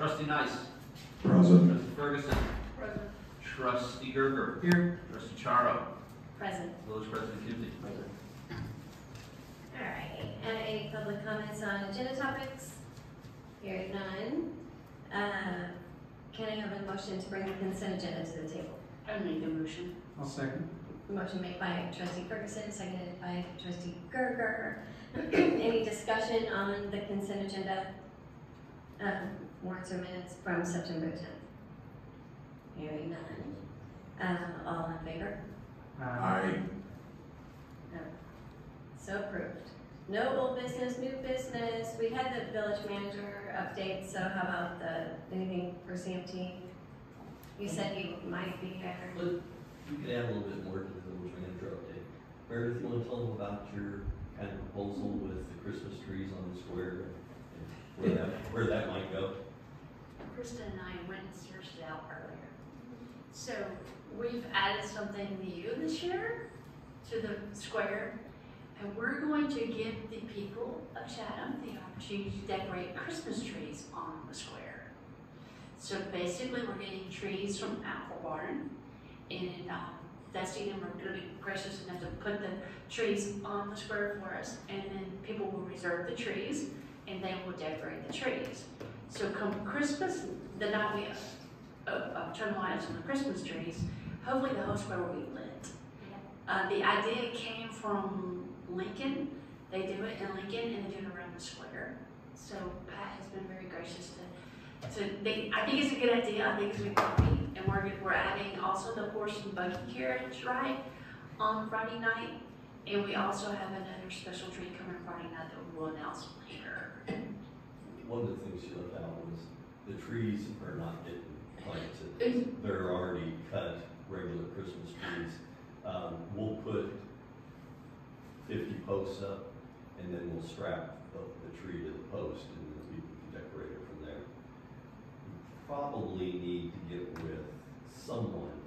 Trustee Nice. Present. Trustee Ferguson. Present. Trustee Gerger. Here. Trustee Charo. Present. Village President Kimsey. Present. All right, any public comments on agenda topics? Hearing none. Can I have a motion to bring the consent agenda to the table? I make the motion. I'll second. Motion made by trustee Ferguson, seconded by trustee Gerger. Any discussion on the consent agenda? Warrants or minutes from September 10th? Hearing none. All in favor? Aye. No. So approved. No old business, new business. We had the village manager update, so how about anything for CMT? You said you might be there. But you could add a little bit more to the village manager update. Meredith, you want to tell them about your kind of proposal with the Christmas trees on the square and where that might go? Krista and I went and searched it out earlier. So we've added something new this year to the square, and we're going to give the people of Chatham the opportunity to decorate Christmas trees on the square. So basically, we're getting trees from Apple Barn, and Dusty and them are going to be gracious enough to put the trees on the square for us, and then people will reserve the trees, and they will decorate the trees. So come Christmas, the night we turn the lights on the Christmas trees, hopefully the whole square will be lit. The idea came from Lincoln. They do it in Lincoln and they do it around the square. So Pat has been very gracious I think it's a good idea. I think it's a good copy. And we're adding also the horse and buggy carriage ride on Friday night. And we also have another special treat coming Friday night that we'll announce later. One of the things she left out was the trees are not getting planted. They're already cut, regular Christmas trees. We'll put 50 posts up, and then we'll strap the tree to the post, and then people can decorate it from there. You probably need to get with someone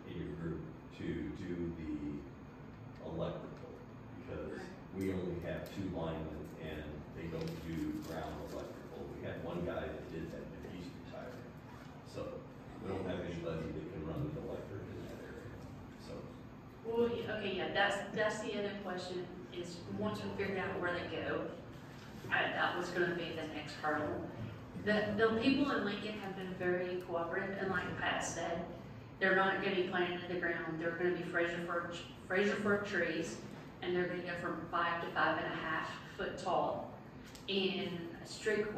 in your group to do the electrical, because we only have 2 linemen, and they don't do ground electrical. We had one guy that did that, but he's retired. So we don't have anybody that can run the electric in that area. So. Well, okay, yeah, that's the other question is once we figure out where they go, that was going to be the next hurdle. The people in Lincoln have been very cooperative, and like Pat said, they're not going to be planted in the ground. They're going to be Fraser fir trees, and they're going to go from 5 to 5.5 foot tall. And strict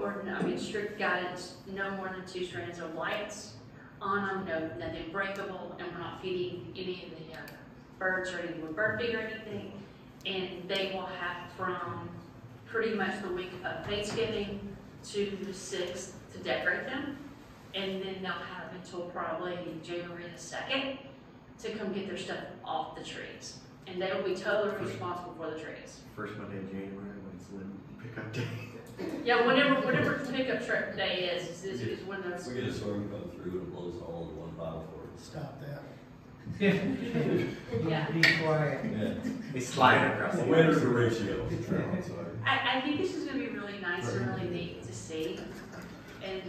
guidance, no more than 2 strands of lights on them, nothing breakable, and we're not feeding any of the birds or any bird feed or anything. And they will have from pretty much the week of Thanksgiving to the 6th to decorate them. And then they'll have until probably January the 2nd to come get their stuff off the trees. And they will be totally responsible for the trees. First Monday in January when it's when pickup day. Yeah, whatever pickup truck day is when those. We get a storm come through and it blows all in one bottle for us. Stop that. Yeah. Be quiet. Yeah. They slide across the Winter to ratio. I think this is going to be really nice and really neat to see. And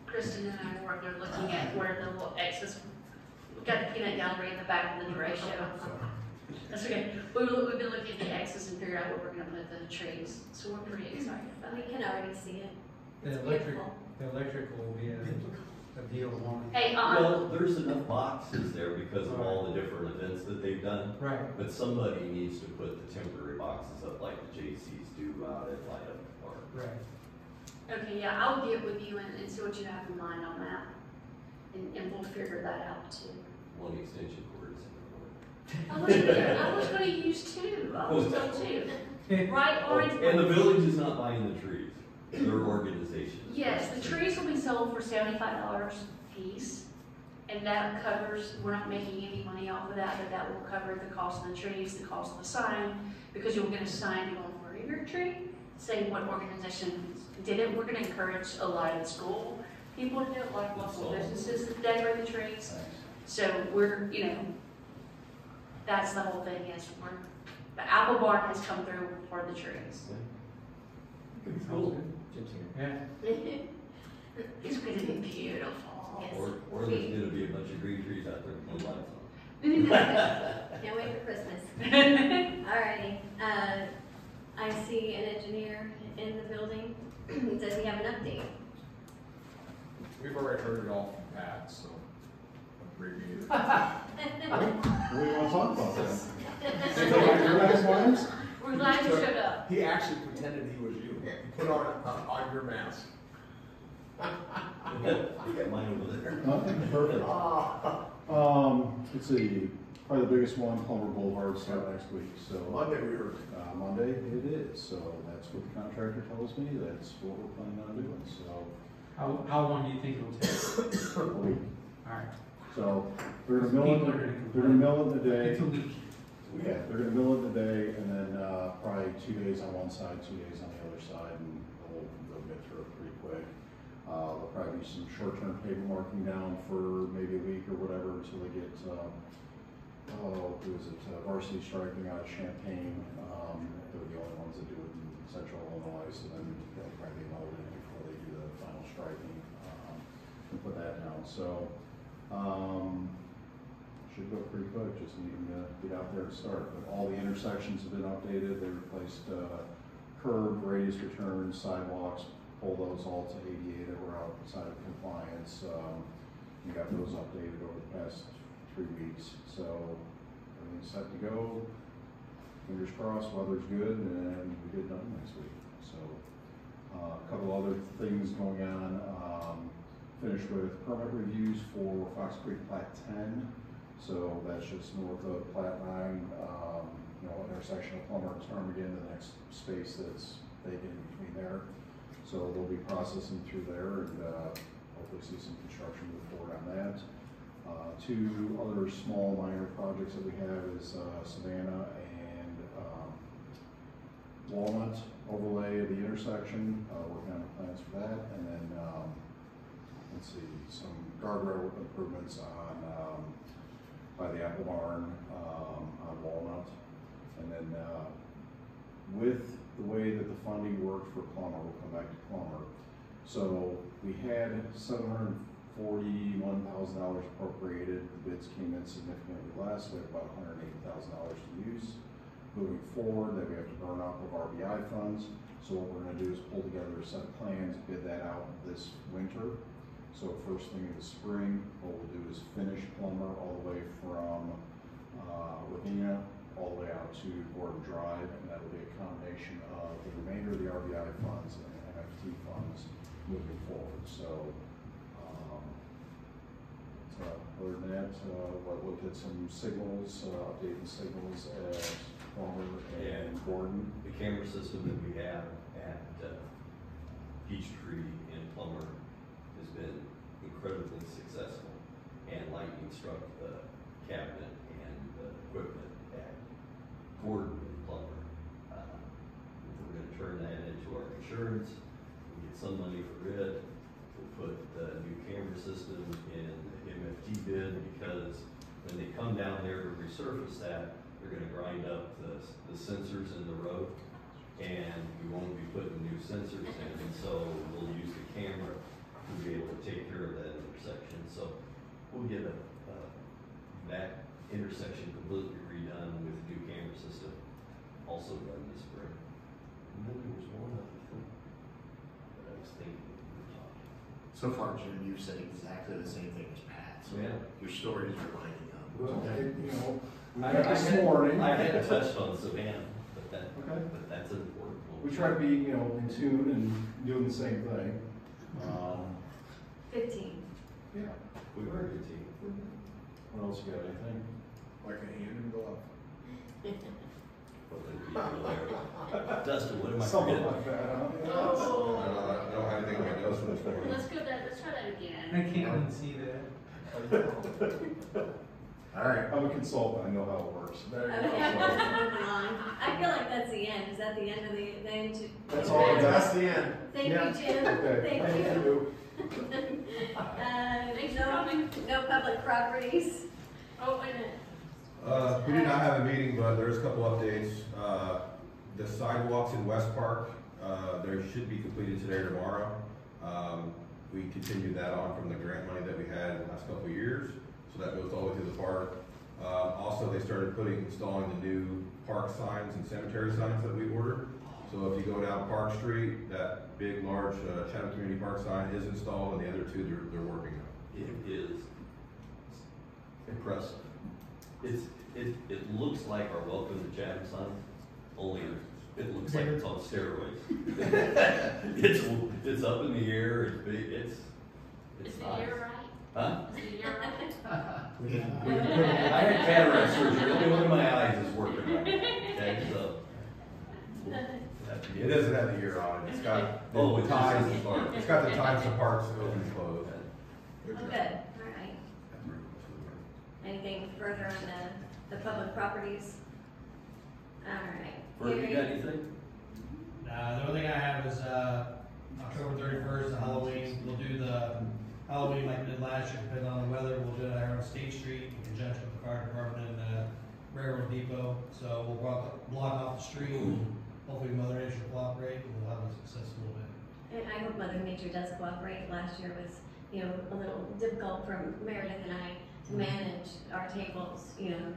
Kristen and I were looking at where the little X's, we've got the peanut gallery in the back of the derecho. That's okay. We've been looking at the X's and figure out where we're going to put the trees. So we're pretty excited about We it. can already see it. The It's electrical beautiful. will be a deal one. Hey, Well, there's enough boxes there because of all the different events that they've done. Right. But somebody needs to put the temporary boxes up like the JCs do out at Light Up Park. Right. okay, yeah, I'll get with you and see what you have in mind on that. And we'll figure that out too. One extension cord is in I was going to use 2. I was told 2. Right, orange. And the village is not buying the trees. Their organization. is Yes, buying the trees will be sold for $75 a piece, and that covers, we're not making any money off of that, but that will cover the cost of the trees, the cost of the sign, because you'll get a sign on your tree saying what organization did it. We're going to encourage a lot of the school people to do it, a lot of local businesses that decorate the trees. So we're, that's the whole thing is the Apple Barn has come through for the trees. Cool. Yeah. gonna be beautiful. Yes. Or there's gonna be a bunch of green trees out there with no lights on. Can't wait for Christmas. Alrighty, I see an engineer in the building. Does he have an update? We've already heard it all from Pat, so abbreviated. What do you want to talk about then? We're glad you showed up. He actually pretended he was you. He put on your mask. You got mine over there. Nothing, perfect. Let's see, probably the biggest one, Plummer Boulevard, start next week, so. Monday we heard. Monday it is, so that's what the contractor tells me, that's what we're planning on doing, so. How long do you think it'll take? A week. Alright. So, they're gonna mill People are it, gonna they're gonna mill it in the day. It's a week. Yeah, they're gonna mill it in the day, and then, probably 2 days on one side, 2 days on the other side, and they'll get through it pretty quick. There'll probably be some short-term paper marking down for maybe a week or whatever until they get, Varsity Striping out of Champaign. They're the only ones that do it in central Illinois, so then they'll probably mold it before they do the final striping, and put that down, so, should go pretty quick, just need them to get out there and start. But all the intersections have been updated, they replaced, curb, radius returns, sidewalks, pull those all to ADA that were outside of compliance. We got those updated over the past 3 weeks, so everything's set to go. Fingers crossed, weather's good, and we get done next week. So, a couple other things going on. Finished with permit reviews for Fox Creek Plat 10. So that's just north of Plat 9, intersection of Plummer and Ptarmigan, the next space that's vacant in between there. So they'll be processing through there and hopefully see some construction move forward on that. 2 other small minor projects that we have is Savannah and Walnut overlay of the intersection, working on the plans for that. And then, let's see, some guardrail improvements on by the Apple Barn on Walnut. And then with the way that the funding worked for Plummer, we'll come back to Plummer. So we had $741,000 appropriated. The bids came in significantly less. We have about $180,000 to use. Moving forward, that we have to burn off of RBI funds. So what we're going to do is pull together a set of plans, bid that out this winter. So first thing in the spring, what we'll do is finish Plummer all the way from Ravenna all the way out to Gordon Drive, and that'll be a combination of the remainder of the RBI funds and the MFT funds moving forward. So, other than that, I looked at some signals, updating signals at Plummer and Gordon. The camera system that we have at Peachtree and Plummer has been incredibly successful, and lightning struck the cabinet and the equipment at Gordon and Plummer. We're going to turn that into our insurance. We get some money for it. We'll put the new camera system in the MFT bid, because when they come down there to resurface that, they're going to grind up the sensors in the road, and we won't be putting new sensors in, and so we'll use the camera to be able to take care of that intersection. So we'll get that intersection completely redone with a new camera system, also done this spring. And then there was one other thing that I was thinking we were talking. So far, Jim, you've said exactly the same thing as Pat. So Yeah. your stories are lining up. Well, Okay. This morning. I had touched on Savannah, Okay. but that's an important one. We try to be, in tune and doing the same thing. 15. Yeah. We were a good team. What else you got, anything? Like a hand in glove. But then people there. Dustin, what am I Something forgetting? like that, huh? I don't have anything on my notes for this morning. Let's try that again. I can't even see that. All right. I'm a consultant, I know how it works. There you I go. feel like that's the end. Is that the end of the end? That's all I got. That's the end. Thank Yeah. you, Jim. Okay, Thank you. Thanks for coming. No public properties. Oh, wait a minute. We did not have a meeting, but there's a couple updates. The sidewalks in West Park, they should be completed today or tomorrow. We we continued that on from the grant money that we had in the last couple of years, so that goes all the way through the park. Also, they started installing the new park signs and cemetery signs that we ordered. So if you go down Park Street, that big, large Chatham Community Park sign is installed, and the other two, they're working on. It is impressive. It looks like our welcome to Chatham sign, only it looks like it's on steroids. It's up in the air, it's big, it's Is the nice. year right? Huh? Is the year right? I had cataract surgery, only one of my eyes is working right. Okay, so. It doesn't have the year on it, it's got Oh, the it's times, just the park. it's got the times the parks open and close. Oh, good, all right. Anything further on the public properties? All right. Bert, you got anything? The only thing I have is, October 31st, Halloween. We'll do the Halloween like we did last year, depending on the weather. We'll do it out on State Street in conjunction with the fire department and Railroad Depot. So we'll block off the street and hopefully Mother Nature will cooperate and we'll have a successful event. And I hope Mother Nature does cooperate. Last year was, a little difficult for Meredith and I to manage our tables,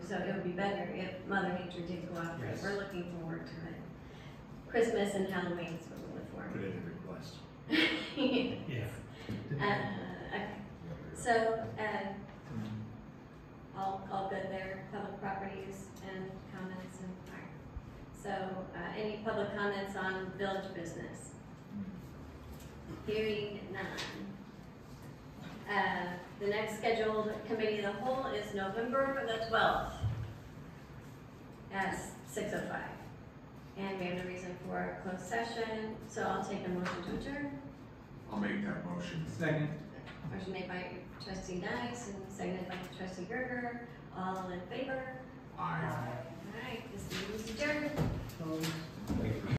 so it would be better if Mother Nature did cooperate. Yes. We're looking forward to it. Christmas and Halloween is what we look for. Put in a request. Yeah. Okay. So, all good there, public properties and comments and fire. So, any public comments on village business? Hearing none. The next scheduled committee of the whole is November the 12th at 6:05. And we have no reason for a closed session, so I'll take a motion to adjourn. I'll make that motion. Second. Motion made by trustee Nice and seconded by trustee Gerger. All in favor? Aye. All right.